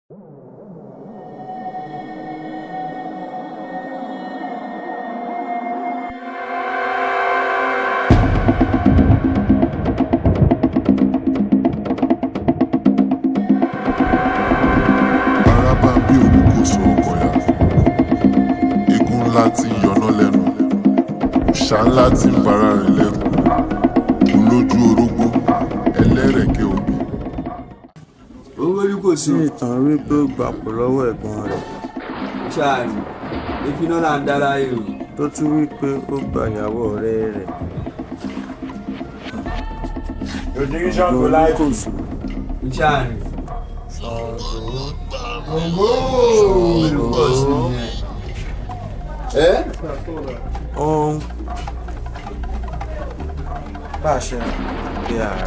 Bí olukoso ọkọ̀yà, eégún ńlá tí ń yọná lẹ́nu, òòṣà ńlá tí ń bara rẹ̀ lẹ́rù, olójú orógbó, ẹlẹ́rẹ̀kẹ́ òbí. Tí ìtàn rí pé ó gbapò lọ́wọ́ ẹ̀gbọ́n rẹ̀. Ṣáàrì, ìfiná là ń dára èrò. Tó tún wí pé ó gba ìyàwó ọ̀rẹ́ rẹ̀. Olukoso. Ṣáàrì. Sango. Olukoso yẹn. Pàṣẹ bí ara.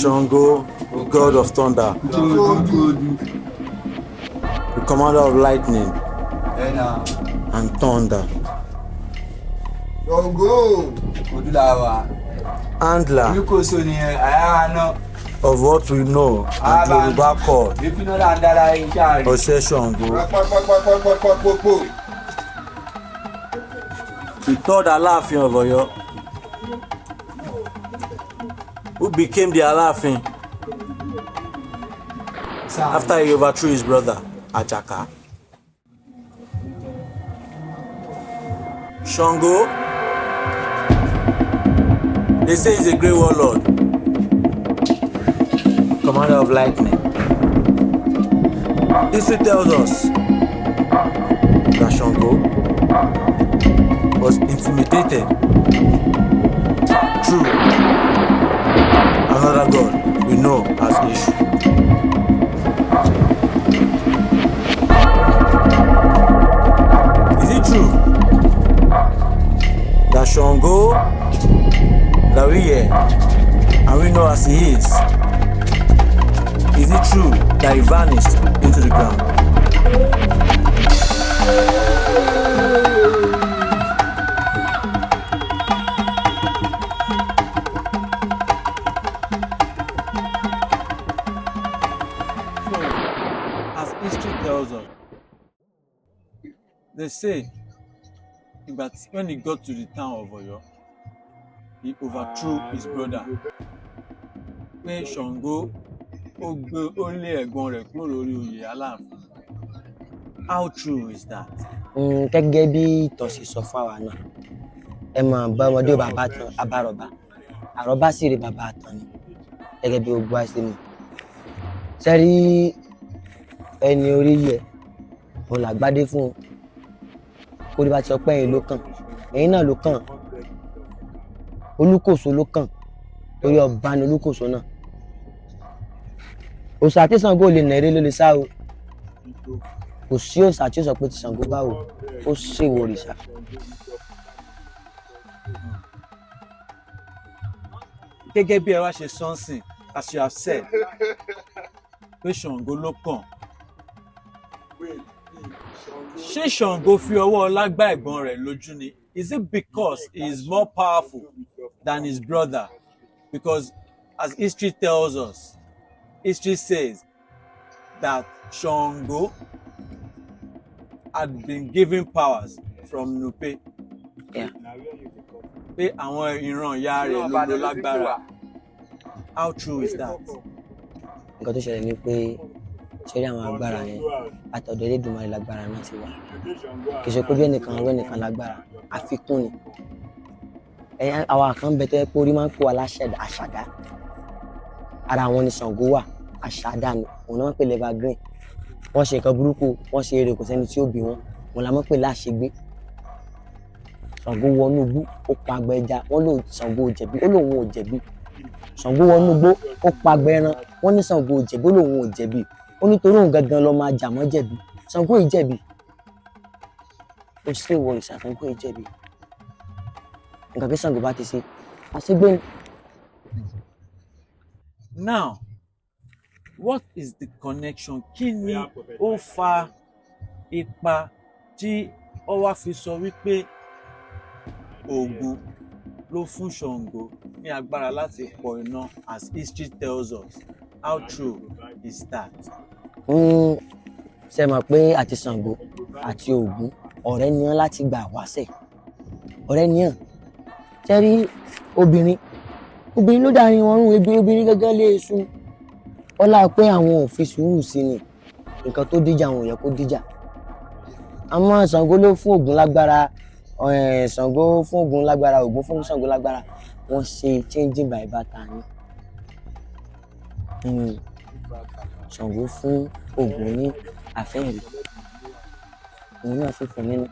Sango, god of thunder. The commander of lightning and thunder. Sango. Ojúláwa. Handler Olukoso nìyẹn, àyà náà. of what we know and Yoruba called Ìfiná là ń dára èrò. Ṣáàrì. Ose Sango. The third Aláàfin of Ọ̀yọ́, who became the Aláàfin after he overthrew his brother Ajaka. Sango, they say he's a great warlord, commander of lightning. History tells us that Sango was intimidated through another god we know as Ishu. Is it true that Sango that we hear and we know as he is it true that he vanished into the ground? As history tells us, they say that when he got to the town of Oyo, he overthrew his brother. Pé Sango ó lé ẹ̀gbọ́n rẹ̀ kúrò lórí oyè Aláàfin. How true is that? Gẹ́gẹ́ bí ìtàn ṣe sọ fún àwa náà, ẹ mọ̀ bá ọmọdé bàbá tán abárọ̀bá, àrọ́bá sì rí bàbá àtàn ni, gẹ́gẹ́ bí ogun àṣẹ mi. Sẹ́rí ẹni orí yẹ, òun làgbádé fún un. Kó ní bá ti sọ pé ẹ̀yin ló kàn, ẹ̀yin náà ló kàn. Olukoso ló kàn, torí ọba ni Olukoso náà. Òòṣà tí Sango lè nà eré ló lè sá o. Kò sí òòṣà tí ó sọ pé ti Sango báwo, ó ṣèwọ òrìṣà. Gẹ́gẹ́ bí ẹ wá ṣe sọ́nsìn, as you have said, pé Sango ló kàn. Ṣé Sango fi ọwọ́ ọlá gbá ẹ̀gbọ́n rẹ̀ lójú ni? Is it because he is more powerful than his brother? Because as history tells us, history says that Sango had been given powers from Nupe. Pé àwọn ìran ìyá rẹ̀ ló lò lágbára. How true is that? Nǹkan tó ṣẹlẹ̀ ni pé ṣẹ́rí àwọn agbára yẹn àtọ̀dọ̀ Elédùmarè lágbára náà ti wà. Kì í ṣe pé bí ẹnìkan àwọn ẹnìkan lágbára, àfikún ni. Àwọn kan bẹ tó yẹ pé orí máa ń pè wá àṣàdá. Ara wọn ni Sango wà, àṣàdá ni, òun náà ń pè evergreen. Wọ́n ṣe nǹkan burúkú, wọ́n ṣe eré kò sẹ́ni tí ó bí wọn, wọn la máa ń pè láṣegbé. Sango wọnú igbó, ó pa àgbẹ̀ ẹja, wọ́n lò Sango ò jẹ̀bi, ó lòun ò jẹ̀bi. Sango wọnú igbó, ó pa àgbẹ̀ ẹran, wọ́n ní Sango ò jẹ̀bi, ó lòun ò jẹ̀bi. Ó nítorí òun gangan lọ máa jà mọ́ jẹ̀bi. Sango ì jẹ̀bi. Ó ṣe ìwọ òrìṣà, Sango ì jẹ̀bi. Nǹkan tí Sango bá ti ṣe, àṣegbé ni. Now, what is the connection? Kí ni ó fa ipa tí ó wá fi sọ wípé Ogun ló fún Sango ní agbára láti pọ̀ iná as history tells us? How true is that? ṣe mọ̀ pé àti Sango àti Ogun ọ̀rẹ́ ni wọ́n láti gbà wáṣẹ̀ ọ̀rẹ́ ni hàn ṣe rí obìnrin ló dárin wọn rún obìnrin gángan lé èṣù ọlá pé àwọn ò fi sùúrù sí ni nǹkan tó díjà àwọn ò yẹ kó díjà àmọ́ Sango ló fún Ogun lágbára Sango fún Ogun lágbára Ogun fún Sango lágbára wọ́n ṣe changing by bàtà ni Sango fún Ogun ní àfẹ́rí òun náà sì fún nínú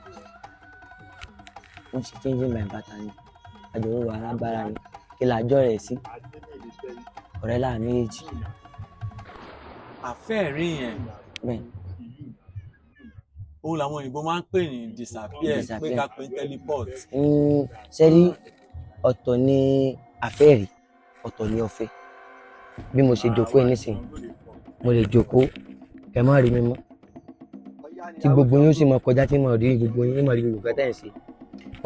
wọ́n ṣe changing by bàtà ni àjọyọ̀ alágbára ni kí lájọ rẹ̀ sí ọ̀rẹ́ láàrin méjì. àfẹ́rí yẹn bẹ́ẹ̀ òun làwọn òyìnbó máa ń pè ní disappearance pé ká pè ní teleport. sẹ́rí ọ̀tọ̀ ni àfẹ́rí ọ̀tọ̀ ni ọ̀fẹ́ bí mo ṣe jókòó ẹ nísìnyí mo lè jókòó kẹ má rí mi mọ́ tí gbogbo yín ó sì mọ kọjá tí mo rí gbogbo yín mọ̀ rí gbogbo kẹtẹ́ ẹ̀ sí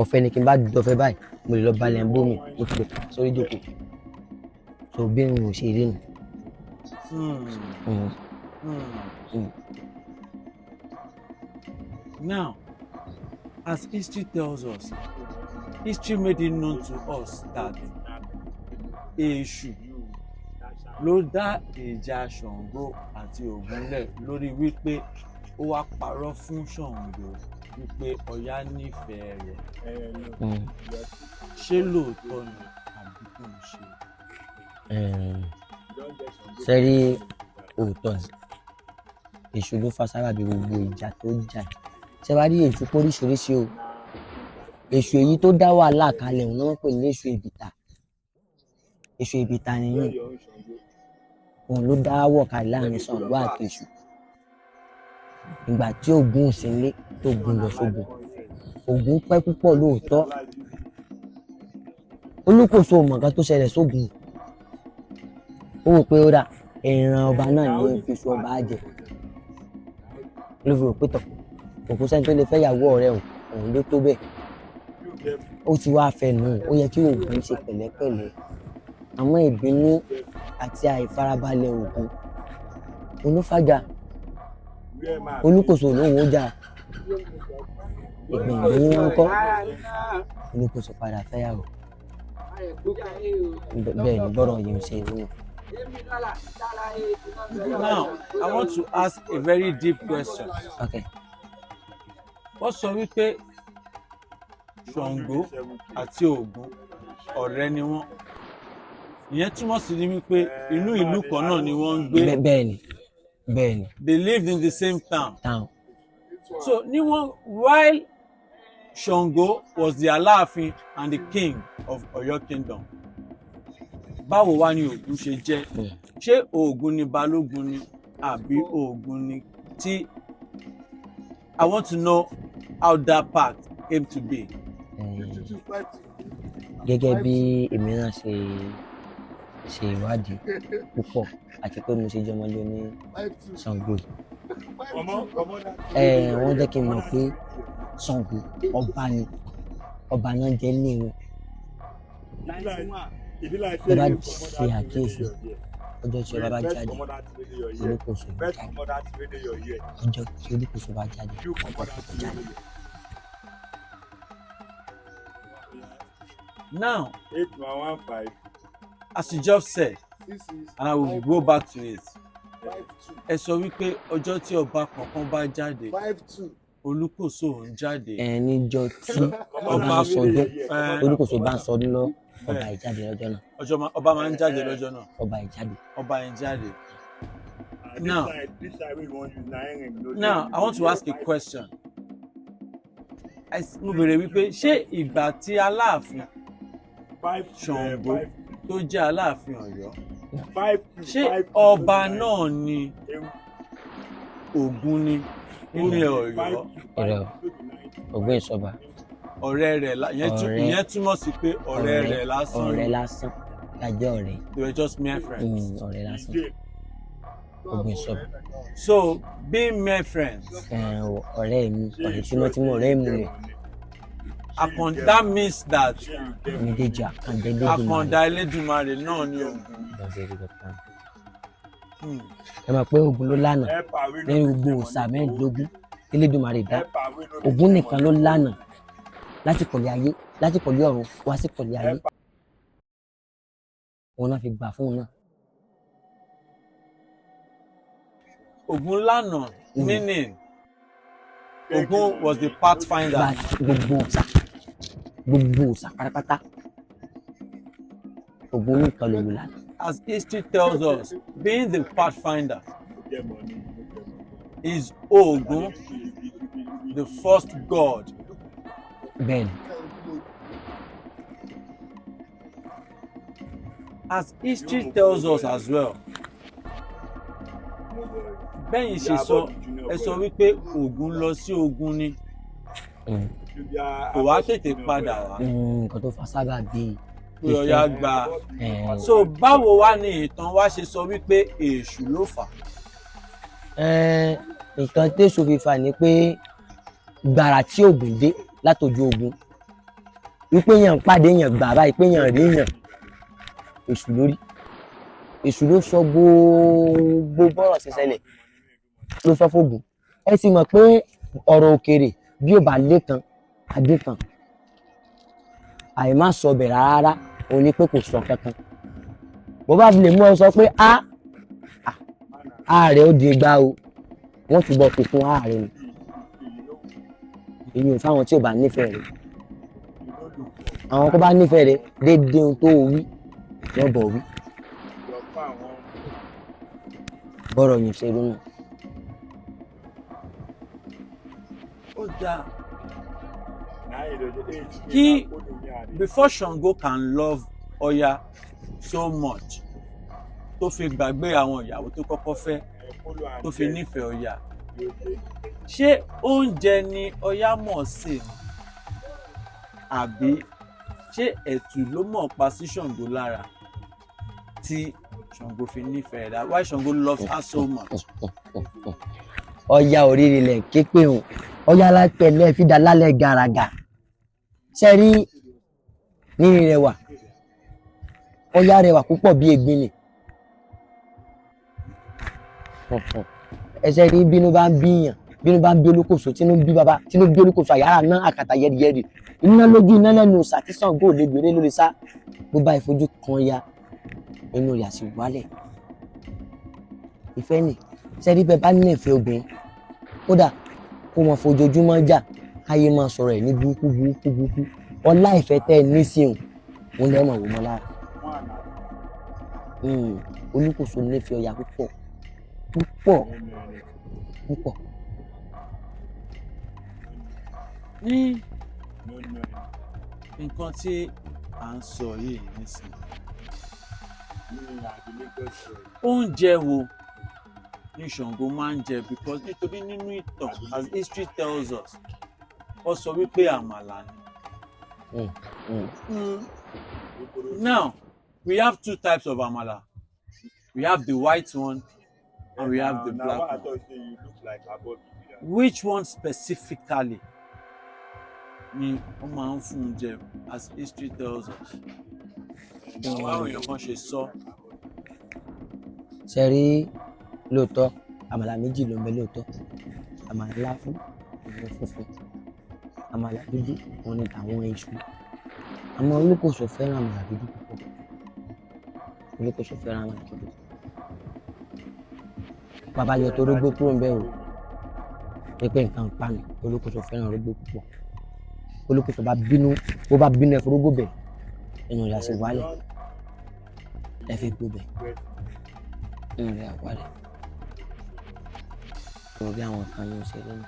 ọ̀fẹ́ ni kí n bá dọ̀fẹ́ báyìí mo lè lọ balẹ̀ ń bómi mo ti lè kà sórí jókòó so bí mo ṣe rí nù. Now, as history tells us, history made it known to us that Èṣù ló dá ìjà Ṣàngó àti Ògún lẹ̀ lórí wípé ó wá parọ́ fún Ṣàngó wípé Ọya nífẹ̀ẹ́ rẹ̀. Ṣé lóòótọ́ ni àbí kò ń ṣe? Sẹ́rí òótọ́ ni Èṣù ló fa sábàbí gbogbo ìjà tó jà ṣe wá rí Èṣù póríṣiríṣi o Èṣù èyí tó dá wàhálà kalẹ̀ òun náà pè ní Èṣù Èbìtà Èṣù Èbìtà nìyẹn òun ló dá wọ̀ kalẹ̀ láàrin Ṣàngó àti Èṣù ìgbà tí Ògún sì ń lé tó gun lọ sógun Ògún pẹ́ púpọ̀ lóòótọ́ Olúkòso mọ̀ nǹkan tó ṣẹlẹ̀ sógun ó wò pé ó dà ìran ọba náà ní fi ṣu ọba jẹ ló fi rò pé tọ̀ òkú sẹ́ni tó lè fẹ́ yàwó ọ̀rẹ́ òun ló tó bẹ́ẹ̀ ó ti wá fẹ́ nù ó yẹ kí Ògún ṣe pẹ̀lẹ́pẹ̀lẹ́ àmọ́ ìbínú àti àìfarabalẹ̀ Ògún olúfàjà Olúkòso lòun ó jà ìgbìyànjú wọn kọ́ Olúkòso padà fẹ́yàwó bẹ́ẹ̀ ni bọ́rọ̀ yìí ń ṣe ìlú. Now, I want to ask a very deep question. Okay. Wọ́n sọ wípé Ṣàngó àti Ògún ọ̀rẹ́ ni wọ́n. Ìyẹn túmọ̀ sí ní wípé inú ìlú kan náà ni wọ́n ń gbé. Bẹ́ẹ̀ni. They lived in the same town. So while Ṣàngó was the Aláàfin and the king of Ọ̀yọ́ kingdom, báwo wá ni Ògún ṣe jẹ́? Ṣé Ògún ni balógun ni àbí Ògún ni tí? I want to know how that part came to be. Gẹ́gẹ́ bí èmi náà ṣe ìwádìí púpọ̀ àti pé mo ṣe jọmọlé ní Ṣàngó wọ́n jẹ́ kí n mọ̀ pé Ṣàngó ọba náà jẹ́ ilé wọn. Tó bá ṣe àkíyèsí ọjọ́ tí ọba bá jáde Olúkòso bá jáde ọjọ́ tí Olúkòso bá jáde ọkọ̀ tó jáde. Now, as you just said, and I will go back to it, ẹ sọ wípé ọjọ́ tí ọba kankan bá jáde Olúkòso ń jáde. Níjọ́ tí ọba ń sọdún Olúkòso bá ń sọdún lọ ọba ìjáde lọ́jọ́ náà. Ọba máa ń jáde lọ́jọ́ náà. Ọba ìjáde. Ọba ìjáde. Now I want to ask a question. Mo béèrè wípé ṣé ìgbà tí Aláàfin Ṣàngó tó jẹ́ Aláàfin Ọ̀yọ́ ṣé ọba náà ni Ògún ni nílẹ̀ Ọ̀yọ́? Ògún ìṣọba. Ọ̀rẹ́ rẹ̀ ìyẹn túmọ̀ sí pé ọ̀rẹ́ rẹ̀ lásán. Ọ̀rẹ́ lásán lájẹ́ ọ̀rẹ́. They were just mere friends. Ọ̀rẹ́ lásán. Ògún ìṣọba. So being mere friends. Ọ̀rẹ́ mi ọ̀rẹ́ tímọ́tímọ́ ọ̀rẹ́ mi rẹ̀. That means that Méjèèjì Àkàndá Elédùmarè náà ni Ògún. ẹ mọ̀ pé Ògún ló lánàá lẹ́yìn gbogbo òòṣà mẹ́rìndínlógún tí Elédùmarè dá. Ògún nìkan ló lánàá láti kọ̀lé ayé, láti kọ̀lé ọ̀run wá sí kọ̀lé ayé. Òun náà fi gbà fún un náà. Ògún lánàá meaning Ògún was the pathfinder. Gbogbo òòṣà pátápátá Ògún nìkan ló lánàá. As history tells us, being the pathfinder, is Ogun the first god? Bẹ́ẹ̀ni. As history tells us as well, bẹ́yìn ṣe sọ, ẹ sọ wípé Ògún lọ sí ogun ni, kò wá tètè padà wá. Nǹkan tó fa sábà bíi Ọya gbà. So báwo wá ni ìtàn wa ṣe sọ wípé èṣù ló fà? Nǹkan téṣù fi fà ni pé gbàrà tí Ògún dé látọjú ogun wípé èèyàn pàdé èèyàn gbà báyìí pé èèyàn rí èèyàn, èṣù lórí. Èṣù ló sọ gbogbo bọ́rọ̀ ṣe ṣẹlẹ̀ ló sọ fógun. Ẹ sì mọ̀ pé ọ̀rọ̀ òkèrè bí ó bá lé kan adé kan, àìmá sọ bẹ̀ rárá òun ni pé kò sọ kankan. Bó bá fi lè mú ọ sọ pé ààrẹ ó di gbá o, wọ́n ti bọ̀ fi fún ààrẹ ni. Èyí ò fáwọn tí ò bá nífẹ̀ẹ́ rẹ̀. Àwọn tó bá nífẹ̀ẹ́ rẹ̀ déédéé ohun tó wí wọ́n bọ̀ wí. Bọ́rọ̀ yìí ṣe lónà. Ó dáa. Kí before Sango can love Ọya so much tó fi gbàgbé àwọn ìyàwó tó kọ́kọ́ fẹ́ tó fi nífẹ̀ẹ́ Ọya, ṣé oúnjẹ ni Ọya mọ̀ sí àbí ṣé ẹ̀tù ló mọ̀ pa sí Sango lára tí Sango fi nífẹ̀ẹ́ rẹ̀? Why Sango loves her so much? Ọya òrìrì lẹ̀ képe hùn, Ọya lápẹ̀lẹ́ fìdá lálẹ́ gàràgà. Ṣé rí nínú rẹwà? Ọya rẹwà púpọ̀ bí egbin ni. Ẹsẹ̀ rí bínú bá ń bíyàn, bínú bá ń bí Olúkòso, tínú bí bàbá, tínú bí Olúkòso àyàrá náà àkàtà yẹ́rìyẹ́rì. Iná lójú iná lẹ́nu òòṣà tí Sango ò lè gbèrè lórí sá. Bó bá ìfojú kan Ọya, inú rẹ̀ àti wálẹ̀. Ìfẹ́ ni, ṣé rí bẹ́ẹ̀ bá nífẹ̀ẹ́ obìnrin, kódà kó mọ fojoojúmọ́ jà, káyé máa sọ̀rọ̀ ẹ̀ ní burúkú. Ọlá ìfẹ́ tẹ́ ẹ ní sí òun, òun lẹ́ mọ̀ wò mọ́ lára. Olúkòso nífẹ̀ẹ́ Ọya púpọ̀. Ní nǹkan tí à ń sọ yìí nísìnyí, oúnjẹ wo ni Sango máa ń jẹ? Because nítorí nínú ìtàn, as history tells us, ó sọ wípé àmàlà ni. Now we have two types of àmàlà. We have the white one and we have the black one. Which one specifically ni wọ́n máa ń fún un jẹ as history tells us? Báwo èèyàn kan ṣe sọ? Ṣé rí lóòótọ́ àmàlà méjì ló ń bẹ lóòótọ́. Àmàlà láfún, ìwọ funfun. Àmàlà dúdú, òun ni tàwọn iṣu. Àmọ́ Olúkòso fẹ́ràn àmàlà dúdú púpọ̀. Olúkòso fẹ́ràn àmàlà dúdú. Bàbá yọ tó rógbó kúrò ń bẹ̀ o. Pé nǹkan pa ni, Olúkòso fẹ́ràn rógbó púpọ̀. Olúkòso bá bínú ẹ̀fọ́ rógbó bẹ̀, ẹnu rẹ̀ á sì wálẹ̀. Ẹ fi gbó bẹ̀, ẹnu rẹ̀ á wálẹ̀. Bí àwọn kan yóò ṣe lónìí.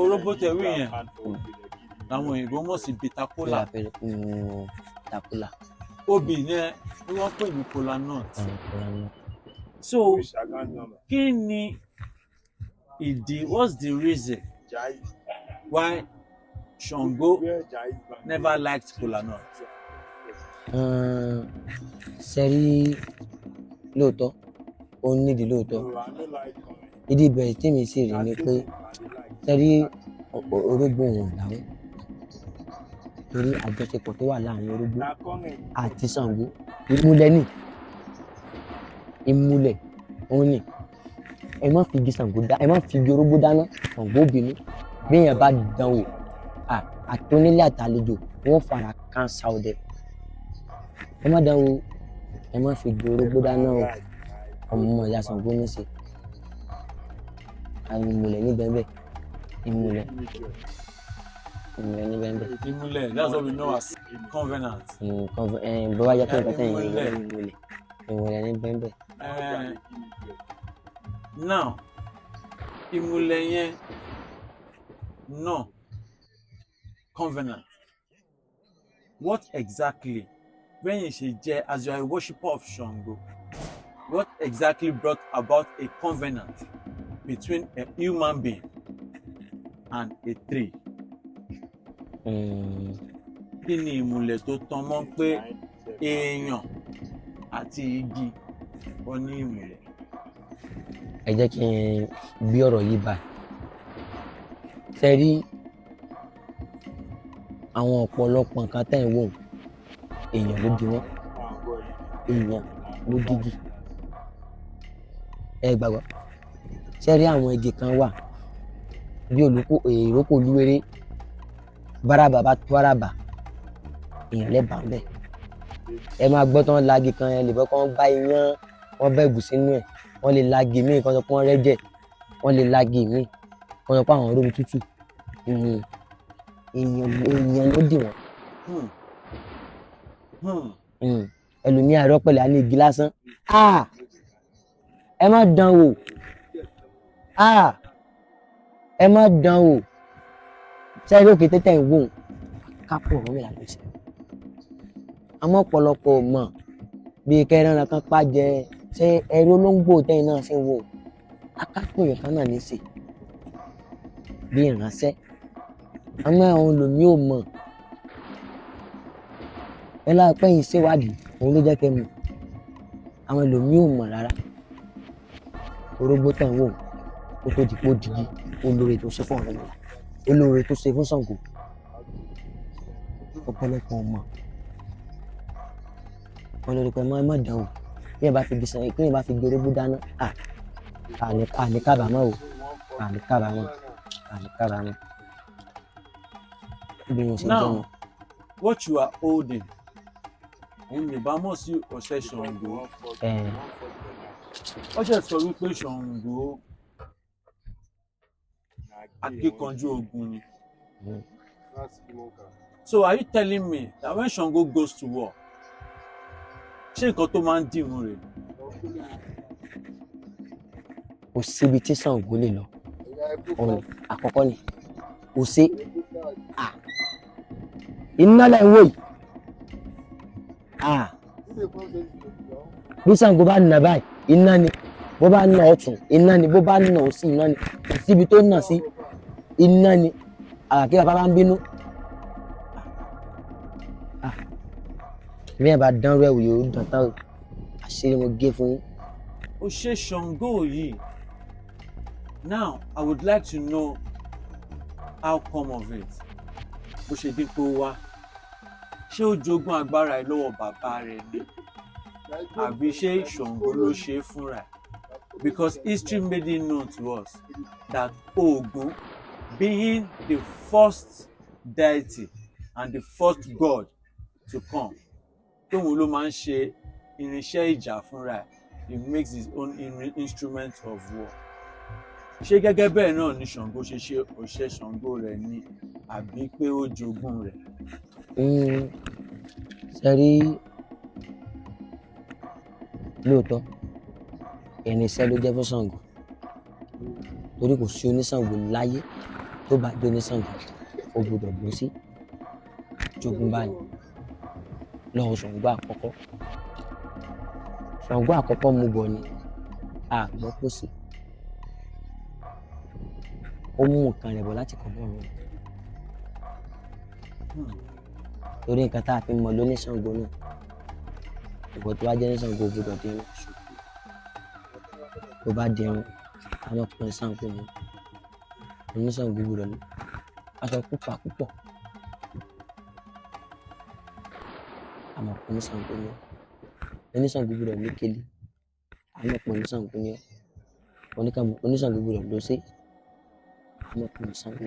Orógbó tẹ̀wé yẹn làwọn òyìnbó mọ̀ sí bitter kola. Takola. Obì yẹn ni wọ́n pè ní kola nut. So kí ni ìdí, what's the reason why Sango never liked kola nut? Ṣé rí lóòótọ́, ó nídìí lóòótọ́. Ìdí ìbẹ̀rẹ̀ tí mi sì rí ni pé ṣé rí orógbó òun làwọn. Torí àjọṣepọ̀ tó wà láàrin orógbó àti Sango ìmúlẹ̀ ní. ìmùlẹ̀ òun ni ẹ má fi igi Ṣàngó dá ẹ má fi igi orógbó dáná Ṣàngó bínú bí èèyàn bá dán wò àtúnilé àtàlejò wọn fara káńsá ọdẹ ẹ má dán wò ẹ má fi igi orógbó dáná o ọmọ ìyá Ṣàngó ní í ṣe ìmùlẹ̀ ní bẹ́ẹ̀ ìmùlẹ̀ ní bẹ́ẹ̀. Ìmùlẹ̀, that's what we know as covenant. Bó wá jẹ́ pé nǹkan tẹ̀yìn ìmùlẹ̀ ní bẹ́ẹ̀. Now ìmùlẹ̀ yẹn náà covenant, what exactly when you ṣe jẹ́ as you are a worshipper of Sango, what exactly brought about a covenant between a human being and a tree? Kí ni ìmùlẹ̀ tó tán mọ́ pé èèyàn àti igi ó ní ìmùlẹ̀? Ẹ jẹ́ kí n gbé ọ̀rọ̀ yìí bá ṣe rí àwọn ọ̀pọ̀lọpọ̀ nǹkan tẹ́ ń wò èèyàn ló di wọ́n èèyàn ló dígì ẹ gbàgbọ́ ṣe rí àwọn igi kan wà bí ìrókò olúwerè báràbà bá tó àràbà èèyàn lẹ́bàá ń bẹ̀ ẹ máa gbọ́ tán lagi kan ẹ lè bọ́ kán bá iyán wọ́n bẹ́ ẹ̀gúsí nínú ẹ̀ wọ́n lè lagi míì kan sọ pé wọ́n rẹ́jẹ̀ wọ́n lè lagi míì kan sọ pé àwọn rómi tútù èèyàn ló dì wọ́n ẹlòmíì àìrọ́pẹ̀lẹ̀ á ní igi lásán ẹ má dán wò ẹ má dán wò sẹ́yìn lókè tẹ́tẹ́ ìwò kápò ọ̀rọ̀ mìíràn ló ṣe àmọ́ ọ̀pọ̀lọpọ̀ mọ̀ bíi kẹrin kan pàjẹ́ ṣé ẹrú olóńgbò tẹ́yìn náà ṣe wò akápò yẹn kan náà ní í ṣe bí ìránṣẹ́ àmọ́ àwọn olùmí ò mọ̀ ẹ láìpẹ́ yìí ṣèwádìí òun ló jẹ́ kẹ́ mọ̀ àwọn olùmí ò mọ̀ rárá orógbó tẹ̀ ń wò ó tó dìpọ̀ dìgí olóore tó ṣe fún ọ̀rọ̀ mìíràn olóore tó ṣe fún Ṣàngó ọ̀pọ̀lọpọ̀ ọmọ wọn lórí pé ẹ má dán o bí ẹ bá fi gbèsè kí ẹ bá fi gbèrè bú dáná àní kábàámọ̀ o àní kábàámọ̀ bí wọn ṣe jẹ́ wọn. Now what you are holding òun lè bá mọ̀ sí Ose Sango wọ́n ṣe sọ wípé Sango akíkanjú ogun ni. So are you telling me that when Sango goes to war ṣé nǹkan tó máa ń dìmú rẹ̀? Kò síbi tí Ṣàngó lè lọ ọ̀rọ̀ àkọ́kọ́ ni kò sí iná lẹ́ ń wò yìí bí Ṣàngó bá nà báyìí iná ni bó bá nà ọ̀tún iná ni bó bá nà òsì iná ni kò síbi tó nà sí iná ni àkàkí bàbá bá ń bínú bí ẹ bá dán rẹ̀ wò yóò dán tán àṣírí mo gé fún yín. Ose Sango yìí, now I would like to know outcome of it. Bó ṣe dín pé ó wá ṣé ó jogún agbára ẹ lọ́wọ́ bàbá rẹ̀ ni àbí ṣé Sango ló ṣe é fúnra ẹ̀? Because history made it known to us that Ogun, being the first deity and the first god to come, tóun ló máa ń ṣe irinṣẹ́ ìjà fúnra ẹ̀. He makes his own instrument of war. Ṣé gẹ́gẹ́ bẹ́ẹ̀ náà ni Sango ṣe ṣe Ose Sango rẹ̀ ni àbí pé ó jogún rẹ̀? Ṣe rí lóòótọ́ irinṣẹ́ ló jẹ́ fún Ṣàngó torí kò sí oníṣàngó láyé tó bá dé oníṣàngó ó gbọdọ̀ bó sí jogún báyìí lọ́wọ́ Ṣàngó àkọ́kọ́ Ṣàngó àkọ́kọ́ mú bọ̀ ni àgbọ̀ kò sí ó mú nǹkan rẹ̀ bọ̀ láti kọ̀ bọ̀ rẹ̀ torí nǹkan tá a fi mọ̀ lóní Ṣàngó náà ìwọ tó bá jẹ́ ní Ṣàngó gbọdọ̀ dé irun tó bá di irun àwọn ọkùnrin Ṣàngó ni oníṣàngó gbọdọ̀ ní aṣọ pupa púpọ̀ àwọn ọkùnrin Ṣàngó ni oníṣàngó gbọdọ̀ ní kélé àwọn ọ̀pọ̀ oníṣàngó ni oníṣàngó gbọdọ̀ lọ sí àwọn ọ̀pọ̀ oníṣàngó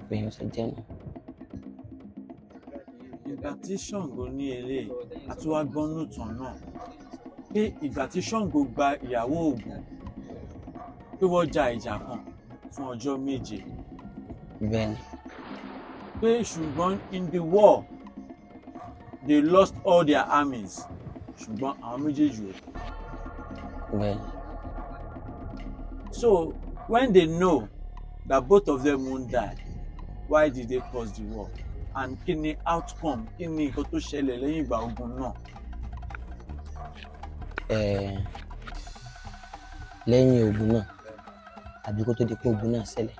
bẹ́ẹ̀ ṣe jẹ́ nù. ìgbà tí Ṣàngó ní eléyìí àti wá gbọ́ nùtàn náà pé ìgbà tí Ṣàngó gba ìyàwó Ògún pé wọ́n ja ìjà kan fún ọjọ́ 7 bẹ́ẹ̀ ni pé ṣùgbọ́n in the war they lost all their armies ṣùgbọ́n àwọn méjèèjì ò kú. bẹ́ẹ̀ ni So when they know that both of them won't die, why did they cause the war? And kí ni outcome, kí ni nǹkan tó ṣẹlẹ̀ lẹ́yìn ìgbà ogun náà? lẹ́yìn ogun náà àbí kó tó di pé ogun náà ṣẹlẹ̀.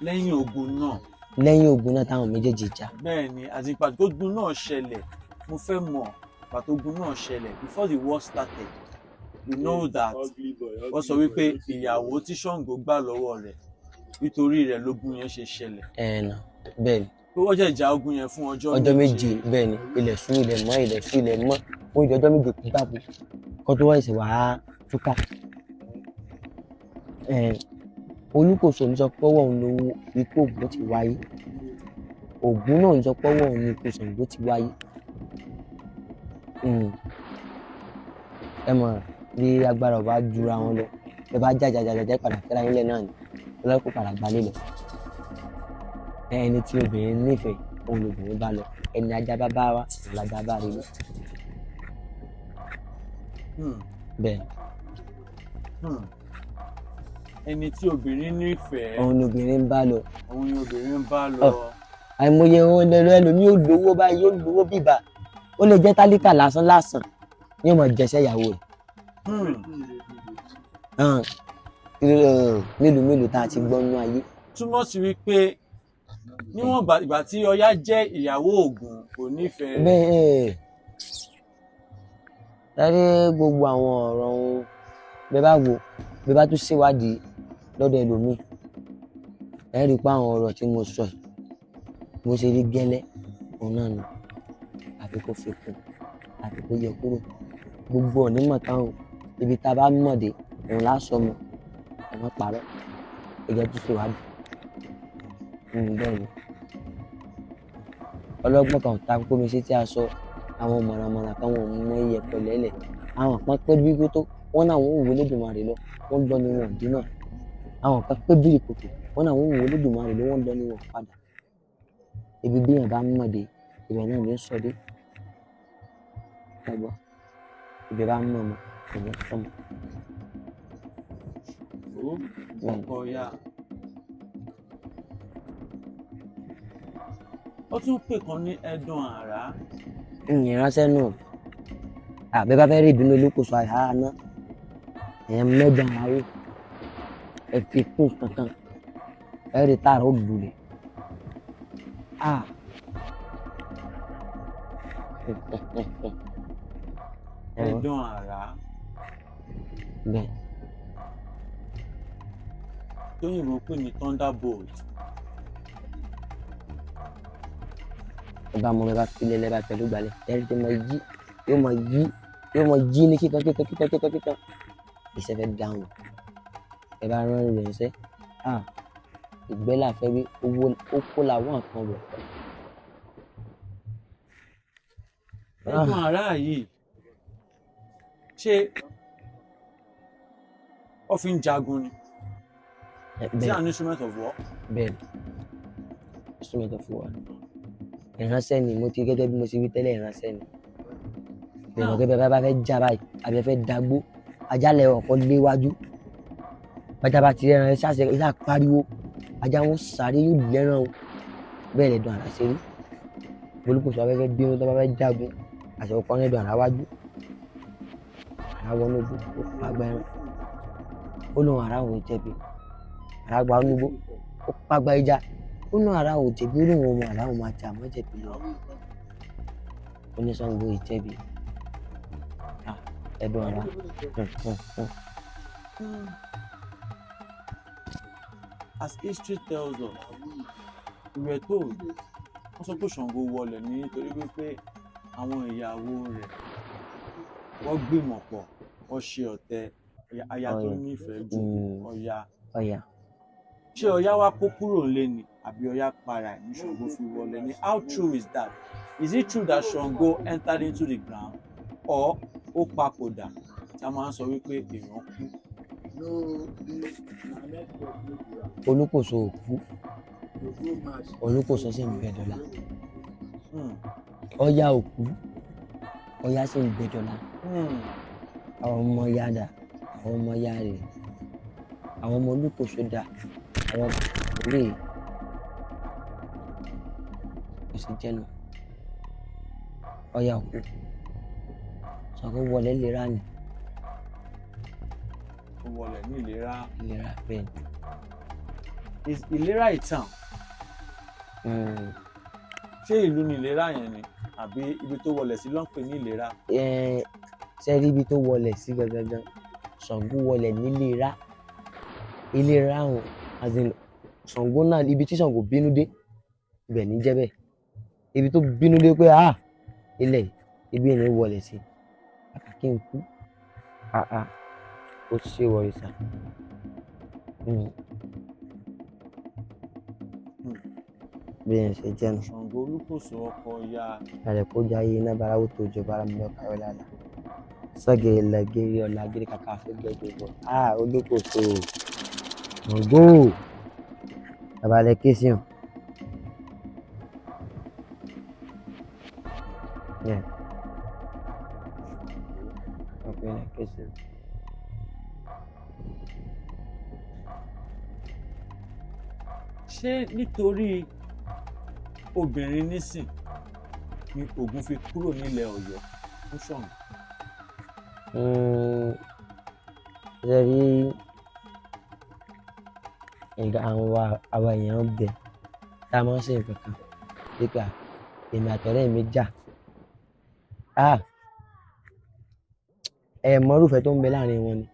Lẹ́yìn ogun náà. lẹ́yìn ogun náà táwọn méjèèjì jà. Bẹ́ẹ̀ ni àti ìgbà tó ogun náà ṣẹlẹ̀ mo fẹ́ mọ̀ ìgbà tó ogun náà ṣẹlẹ̀ before the war started we know that wọ́n sọ wípé ìyàwó tí Ṣàngó gbà lọ́wọ́ rẹ̀ nítorí rẹ̀ lógun yẹn ṣe ṣẹlẹ̀. Nà bẹ́ẹ̀ ni. Pé wọ́n jẹ́ ìjà ogun yẹn fún ọjọ́ 7 bẹ́ẹ̀ ni ilẹ̀ ṣú ilẹ̀ mọ́ ilẹ̀ ṣú ilẹ̀ mọ́ ó di ọjọ́ 7 kú gbàgbó kó tó wá ìṣẹ̀ wá túká. Olúkòso ní sọ pé ọwọ́ òun lówó ikú Ògún ti wáyé Ògún náà ní sọ pé ọwọ́ òun ní ikú Ṣàngó ti wáyé. Ẹ mọ̀ bí agbára ọba jura wọn lọ ẹ bá jájájájá padà fẹ́ra nílẹ̀ náà ni ọlọ́kùn padà gbalẹ̀ lọ. Ẹni tí obìnrin nífẹ̀ẹ́ òun lobìnrin bá lọ ẹni ajá bá bá wá làjà bá rí lọ. Bẹ́ẹ̀. Ẹni tí obìnrin nífẹ̀ẹ́ òun lobìnrin bá lọ. òun ni obìnrin bá lọ. Àìmọye ohun ẹlẹ́rọ ẹlòmíì yóò lówó báyìí yóò lówó bíbà ó lè jẹ́ tálíkà lásán lásán yóò mọ̀ jẹ́sẹ́ ìyàwó rẹ̀. Mélòó tá a ti gbọ́ nínú ayé. Túmọ̀ sí wípé níwọ̀n ìgbà tí Ọya jẹ́ ìyàwó Ògún kò nífẹ̀ẹ́. Bẹ́ẹ̀ sáré gbogbo àwọn ọ̀rọ̀ ohun bẹ́ẹ̀ bá wò bẹ́ẹ̀ bá tún ṣèwádìí lọ́dọ̀ ẹlòmíì ẹ rí i pé àwọn ọ̀rọ̀ tí mo sọ mo ṣe rí gẹ́lẹ́ òun náà nù àfi kó fi kún àfi kó yẹ kúrò gbogbo onímọ̀ táwọn ibi tá a bá mọ̀ dé òun lásọ mọ̀ ẹ̀wọ̀n parọ́ ẹ̀jẹ̀ tó ṣèwádìí. Bẹ́ẹ̀ ni ọlọ́gbọ́n kan ta kókó mi sí tí a sọ àwọn mọ̀rànmọ̀ràn kan wọn mọ iye pẹ̀lẹ́lẹ̀ àwọn kan pé bí tó wọ́n náà wọ́n wò Olódùmarè lọ wọ́n gbọ́ ni wọn dín náà àwọn kan pé bí ìkòkò wọ́n náà wọ́n wò Olódùmarè lọ wọ́n lọ ni wọn padà ibi bí yẹn bá mọ̀ dé ibẹ̀ náà ló ń sọ dé ẹ̀gbọ́n ibi bá mọ̀ mọ̀ ẹ̀yẹ sọmọ. ọkọ ya ó tún pè kan ní ẹdun àrá. Ìránṣẹ́ náà àbẹ bá fẹ́ rí ìbínú Olúkòso àrá náà ẹ̀yẹn mẹ́jọ àárò ẹ fi kún kankan ẹ rí tààrà ó lulẹ̀. Ẹdun àrá. Bẹ́ẹ̀. Tóyìnbó pè ní thunderbolt. Ọba ọmọ mi bá filẹ̀ lẹ́ba pẹ̀lú gbalẹ̀ ẹ̀rí tó máa yí yóò máa yí ní kíkan iṣẹ́ fẹ́ dáhùn ẹ bá rán rẹ̀ ṣẹ́ ìgbẹ́ làfẹ́ wí owó ó kó làwọn nǹkan rẹ̀. Ẹdun àrá yìí ṣé ó fi ń jagun ni? Is it an instrument of war? Bẹ́ẹ̀ instrument of war ìránṣẹ́ ni mo ti gẹ́gẹ́ bí mo ti wí tẹ́lẹ̀ ìránṣẹ́ ni bẹ̀rẹ̀ gẹ́gẹ́ bá fẹ́ já báyìí àbí fẹ́ dagbó ajálẹ̀ ọ̀kọ́ léwájú bájá bá ti rẹ́ran ṣáṣẹ ìṣá pariwo ajá wọn sáré yóò lẹ́ràn o bẹ́ẹ̀ lẹ́dùn àrá ṣe rí Olúkòso afẹ́fẹ́ bínú tó bá fẹ́ jagun àṣẹ ọkọ lẹ́dùn àrá wájú àrá wọnú igbó ó pàgbà ẹran ó lóun àrá òun jẹ̀bi àrá gba onúgbó ó pàgbà ìjà ó náà àrá òun jẹ̀bi ó lóun ọmọ àrá òun máa jà mọ́ jẹ̀bi lọ oníṣàngó ìjẹ̀bi ẹ̀dùn àrá. As history tells us we were told wọ́n sọ pé Ṣàngó wọlẹ̀ nítorí wípé àwọn ìyàwó rẹ̀ wọ́n gbìmọ̀ pọ̀ wọ́n ṣe ọ̀tẹ̀ aya tó nífẹ̀ẹ́ jù Ọya. Ṣé Ọya wá kó kúrò nílé ni àbí Ọya para ẹ̀ ní Ṣàngó fi wọlé ni? How true is that? Is it true that Sango entered into the ground or ó papòdà tí a máa ń sọ wípé èèyàn kú? Olukoso ò kú, Olukoso sì ń bẹ dọ́là. Ọya ò kú, Ọya sì ń bẹ dọ́là. Àwọn ọmọ ya dà, àwọn ọmọ ya rè, àwọn ọmọ Olukoso dà, àwọn rè kò sí jẹ́nu. Ọya ò kú, Sango wọlé lera ni. Ó wọlé ní ìlera. Ìlera bẹ́ẹ̀ ni. Is ìlera ìtàn? Ṣé ìlú ni ìlera yẹn ni àbí ibi tó wọlé sí ló ń pè ní ìlera? Ṣé rí ibi tó wọlé sí gangan? Sango wọlé nílera. Ìlera wọn as in Sango náà ibi tí Sango bínú dé ibẹ̀ ní jẹ́ bẹ́ẹ̀. Ibi tó bínú dé pé ilẹ̀ ibi ni wọlé sí. Kàkà kí n kú. Ó ṣe Orisa. Bí ẹ̀ ṣe jẹ́ nu. Sango Olukoso ọkọ Ọya. Àlẹ́ kó jáyé iná barawo tó jọba ara mi lọ káyọ̀ lálá. Sọ́gẹ̀rẹ̀ lẹ́gẹ̀rẹ̀ ọ̀la gírí kàkà fẹ́ gbẹ́gbẹ́ bọ̀. Olukoso. Sango. Abalẹ̀ kéṣì hàn. Ọkùnrin kéṣì hàn. Ṣé nítorí obìnrin nísìn ni Ògún fi kúrò nílẹ̀ Ọ̀yọ́ fún Ṣàngó? Ṣé rí àwọn èèyàn bẹ tá a máa ń ṣe nǹkan kan nípa èmi àtọ̀rẹ́ mi jà. Mọ̀rúfẹ́ tó ń bẹ láàrin wọn ni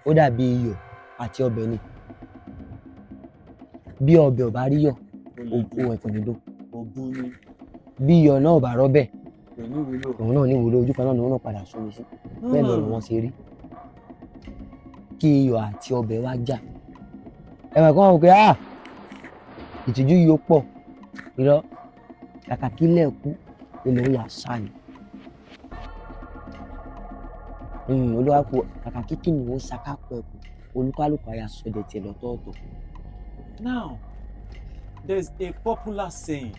ó dàbí iyọ̀ àti ọbẹ̀ ni. Bí ọbẹ̀ ò bá rí yọ̀ òun kò ní dùn. Bí iyọ̀ náà ò bá rọ́bẹ̀ òun náà ní ìwúlò, ojú kan náà ni wọ́n náà padà sómi sí. Bẹ́ẹ̀ lọ́rọ̀ wọn ṣe rí. Kí iyọ̀ àti ọbẹ̀ wá jà. Ẹ̀wọ̀n kan wọ́n pé ìtìjú yìí ó pọ̀ irọ́ kàkà kí lẹ́ẹ̀kú ilẹ̀ ó yà sá ni. Olúwàkú kàkà kí kìnìún ó ṣàkápọ̀ ẹ̀kú olúkálùkù àyà sọdẹ̀ tiẹ̀ lọ́tọ̀ọ̀tọ̀. Now, there's a popular saying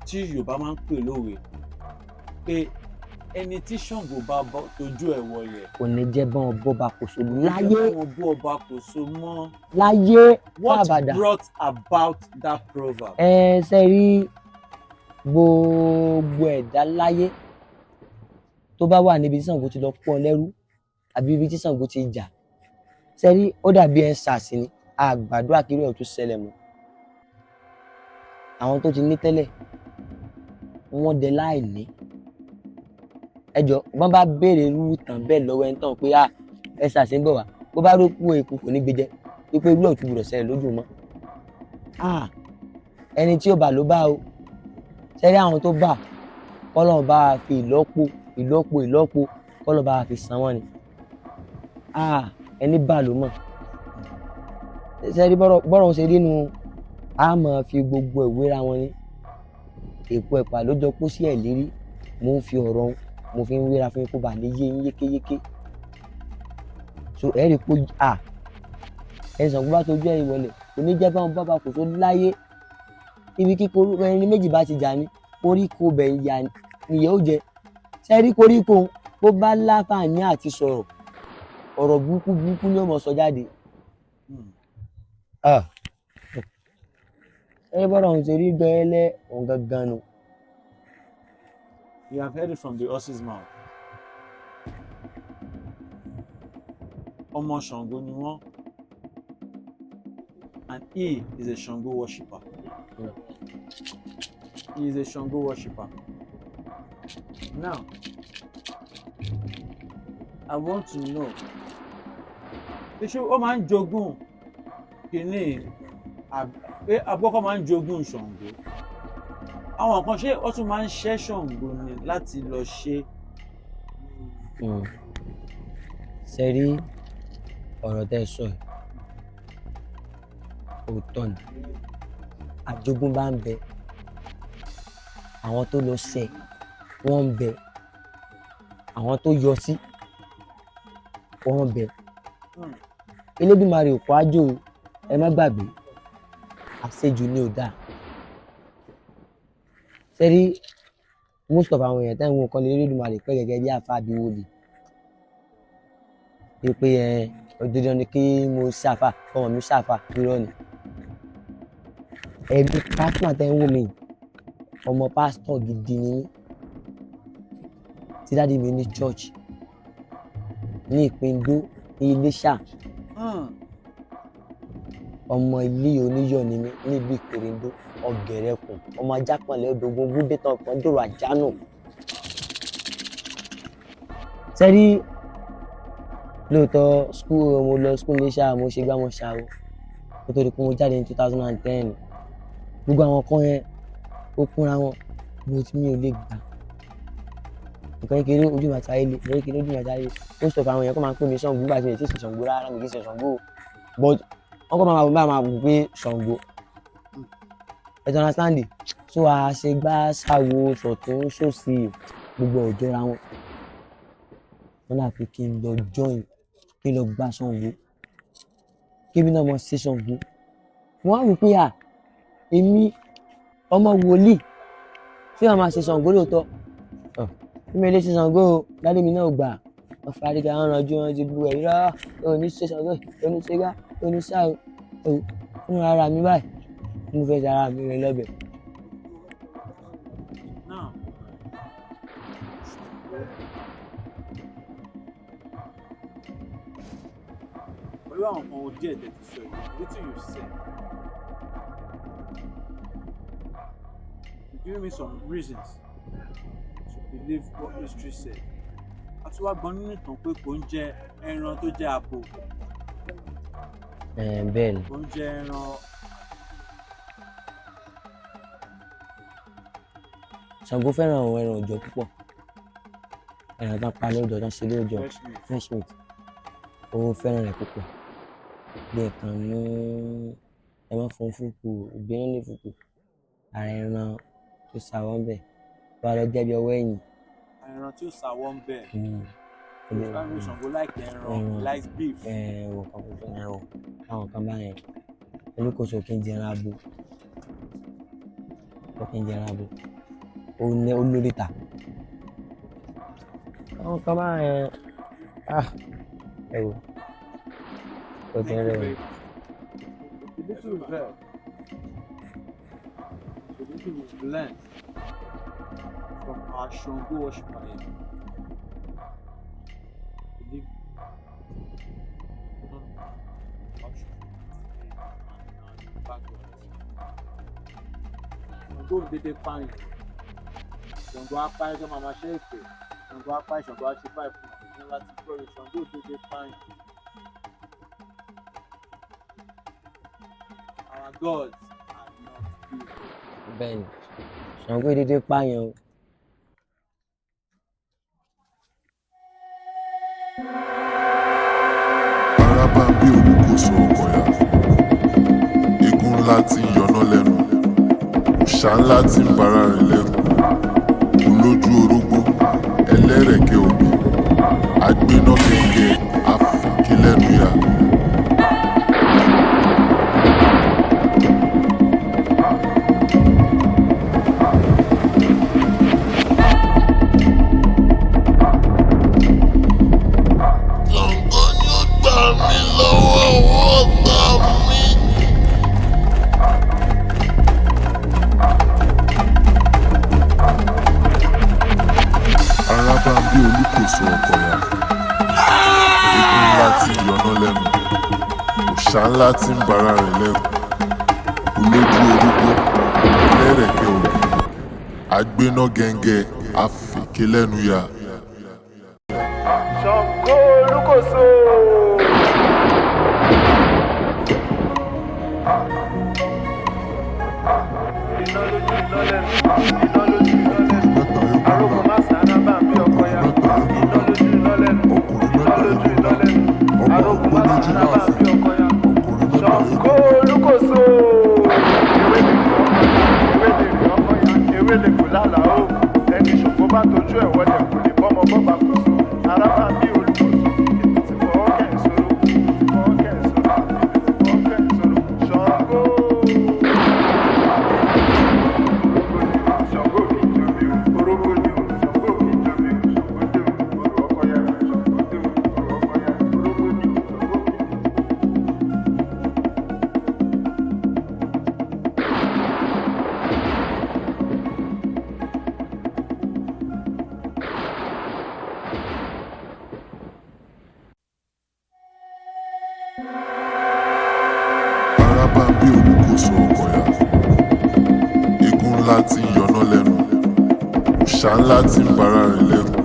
tí Yorùbá máa ń pè lówe pé ẹni tí Ṣàngó bá tójú ẹ̀ wọlẹ̀ kò ní jẹ́ bọ́n bọ́ba kò so láyé. Wọ́n bú ọba kò so mọ́. Láyé What fàbàdà. brought about that proverb? Ṣe rí gbogbo ẹ̀dá láyé tó bá wà níbi tí Ṣàngó ti lọ pọ́n lẹ́rú àbí ibi tí Ṣàngó ti jà. Ṣe rí ó dàbí ẹ̀ńsàsì ni àgbàdo àkírí ọ̀ tó ṣẹlẹ̀ mọ́. Àwọn tó ti ní tẹ́lẹ̀ wọ́n dẹ láìní. Ẹjọ́ wọ́n bá béèrè irú ìtàn bẹ́ẹ̀ lọ́wọ́ ẹni tán pé ẹ̀ńsàsì ń bọ̀ wá bó bá rókú eku kò ní gbé jẹ wípé irú ọ̀tún gbọdọ̀ ṣẹlẹ̀ lójú mọ́. Ẹni tí ó bà ló bá o. Ṣe rí àwọn tó bà kọ́lọ́run bá fi ìlọ́po kọ́lọ́run bá fi san wọ́n ni. Ẹni bà ló mọ̀. Ṣe rí bọ́rọ̀ ṣe rí nu a máa fi gbogbo ìwéra wọn ní èpo ẹ̀pà ló jọ kó sí ẹ̀ lérí. Mo ń fi ọ̀rọ̀ mo fi ń wéra fún kó bà lè yé yín yékéyéké. So ẹ rí pé ẹ̀sán kó bá tójú ẹ̀ ìwọlẹ̀ kò ní jẹ́ báwọn bábà kò tó láyé. Ibi kíkó ẹni méjì bá ti jà ní koríko bẹ̀ ìyá nìyẹn ó jẹ. Ṣe rí koríko bó bá láǹfààní àti sọ̀rọ̀ ọ̀rọ̀ burúkú ni ó mọ̀ sọ jáde. Ẹ bọ́dọ̀ ọ̀hún ṣe rí gbẹ́lẹ́ òun gangan nù. You have heard it from the horse's mouth. Ọmọ Ṣàngó ni wọ́n, and he is a Sango worshipper. He is a Sango worshipper. Now, I want to know, ṣé ó máa ń jogún kìíní pé agbọ́kọ̀ máa ń jogún Ṣàngó àwọn kan ṣé wọ́n tún máa ń ṣẹ́ Ṣàngó ni láti lọ ṣe. ṣe rí ọ̀rọ̀ tẹ́ ẹ sọ yìí òótọ́ ni àjogúnbá ń bẹ àwọn tó lọ ṣe wọ́n ń bẹ àwọn tó yọ sí wọ́n ń bẹ Elédùmarè òkú ájò ẹ má gbàgbé àṣejù ni ò dáa ṣe rí most of àwọn èèyàn tẹ́ ń wo nǹkan lè Elédùmarè pẹ́ gẹ́gẹ́ bí àfa àbí wòlíì wípé dandan ni kí mo ṣàfà ọmọ mi ṣàfà irọ́ ni ẹbí pásítọ̀ tẹ́ ń wò mí ọmọ pásítọ̀ gidi ni mí tí dáàdi mi ní church ní Ìpíndó ní Iléṣà ọmọ ilé oníyọ̀ ni mí ní ìlú Ìpèrèndó Ọ̀gẹ̀rẹ̀kùn ọmọ ajápọ̀nlẹ̀ odògùn gúdé tán kan dòrò àjánù sẹ́rí lóòótọ́ school mo lọ school Iléṣà mo ṣe gbá mo ṣàwọ̀ nítorí pé mo jáde ní 2010 gbogbo àwọn kan yẹn ó kúnra wọn bó tí mi ò lè gbà nǹkan kékeré ojú mi àtàyè lè nǹkan kékeré ojú mi àtàyè ó sọ fún àwọn èèyàn kó máa ń pè mí Ṣàngó nígbà tí mi ò tí ì ṣe Ṣàngó rárá mi kì í ṣe Ṣàngó but wọ́n kọ́ máa wò pé Ṣàngó ẹ ti understand so àṣegbá ṣàwo sọ̀tún ṣòsì gbogbo ọjọ́ ra wọn wọn náà fi kí n lọ join kí n lọ gba Ṣàngó kí mi náà mọ ṣe Ṣàngó wọn á wò pé èmi ọmọ wòlíì tí wọn máa ṣe Ṣàngó lóòótọ́ bí mi lè ṣe Ṣàngó dáadé mi náà gbà wọn fàárí ká wọn ranjú wọn ti bu ẹ̀rí rárá òní ṣe Ṣàngó òní ṣe gá òní ṣáà fún ara mi báyìí mo fẹ́ ṣe ara mi rẹ lọ́bẹ̀. Pẹ̀lú àwọn ọmọ díẹ̀ tẹ̀ ti sọ yìí wetin you say you give me some reasons to believe what history said àti wá gbọ́n nínú ìtàn pé kò ń jẹ ẹran tó jẹ́ abo bẹ́ẹ̀ ni kò ń jẹ ẹran. Ṣàngó fẹ́ràn àwọn ẹran ọ̀jọ̀ púpọ̀ ẹran tó ń pa lóòjọ́ tó ń ṣe lóòjọ́ fresh meat ó fẹ́ràn rẹ̀ púpọ̀ bí nǹkan mú ẹran fún fúkú ìgbéná ní fúkú ara ẹran tó sàwọ́ ń bẹ̀ tó wà lọ jẹ́ bí ọwọ́ ẹ̀yìn. ẹran tí ó sàwọ́ ń bẹ̀ Ṣàngó láìpẹ́ ẹran like beef. ẹ̀wọ̀n kan kò fẹ́ràn ẹ̀wọ̀n àwọn kan báyẹn olùkóso kí n jẹ ẹran abo kí n jẹ ẹran abo ó lórí ta àwọn kan báyẹn ẹ̀wọ̀ ó ti rẹ̀ wọ́n. The little revered, the little was learned from our Sango worshiper. Believe Sango dédé pààyàn Sango apáyé tó máa ṣe èpè Sango apáyé Sango á ṣe báyìí fún ọ ní láti gbọ́ rẹ̀ Sango dédé pààyàn. Our gods are not evil. Bẹ́ẹ̀ni Ṣàngó dédé pààyàn o. Araba bí olukoso ọkọ̀yà eégún ńlá tí ń yọná lẹ́nu òòṣà ńlá tí ń bara rẹ̀ lẹ́nu olójú orógbó ẹlẹ́rẹ̀kẹ́ òbí agbéná gẹ́gẹ́ àfìkí lẹ́nu yá. Araba bí olukoso ọkọ̀yà eégún ńlá tí ń yọná lẹ́nu òòṣà ńlá tí ń bara rẹ̀ lẹ́nu olójú orógbó ẹlẹ́rẹ̀kẹ́ òbí agbéná gẹ́gẹ́ àfìkí lẹ́nu yá. Sango olukoso. ewé lè kó lálàá ó ẹni ṣògo bá tojú ẹ̀ wọlé kò lè bọ́mọ bọ́ba kò so ara bá bí olùkóso èmi ti fọwọ́ kẹ́ ń sọ̀rọ̀ èmi ti fọwọ́ kẹ́ ń sọ̀rọ̀ èmi ti fọwọ́ kẹ́ ń sọ̀rọ̀ Ṣàngó. Ṣàngó kì í tóbi o orógbó ni o Ṣàngó kì í tóbi o Ṣàngó dé o orò ọkọ yá Ṣàngó dé o orò ọkọ yá orógbó ni o Ṣàngó kì í. Ara bá ń bí olukoso ọkọ̀yà. Eégún ńlá tí ń yọná lẹ́nu. Òòṣà ńlá tí ń bara rìn lẹ́kùn.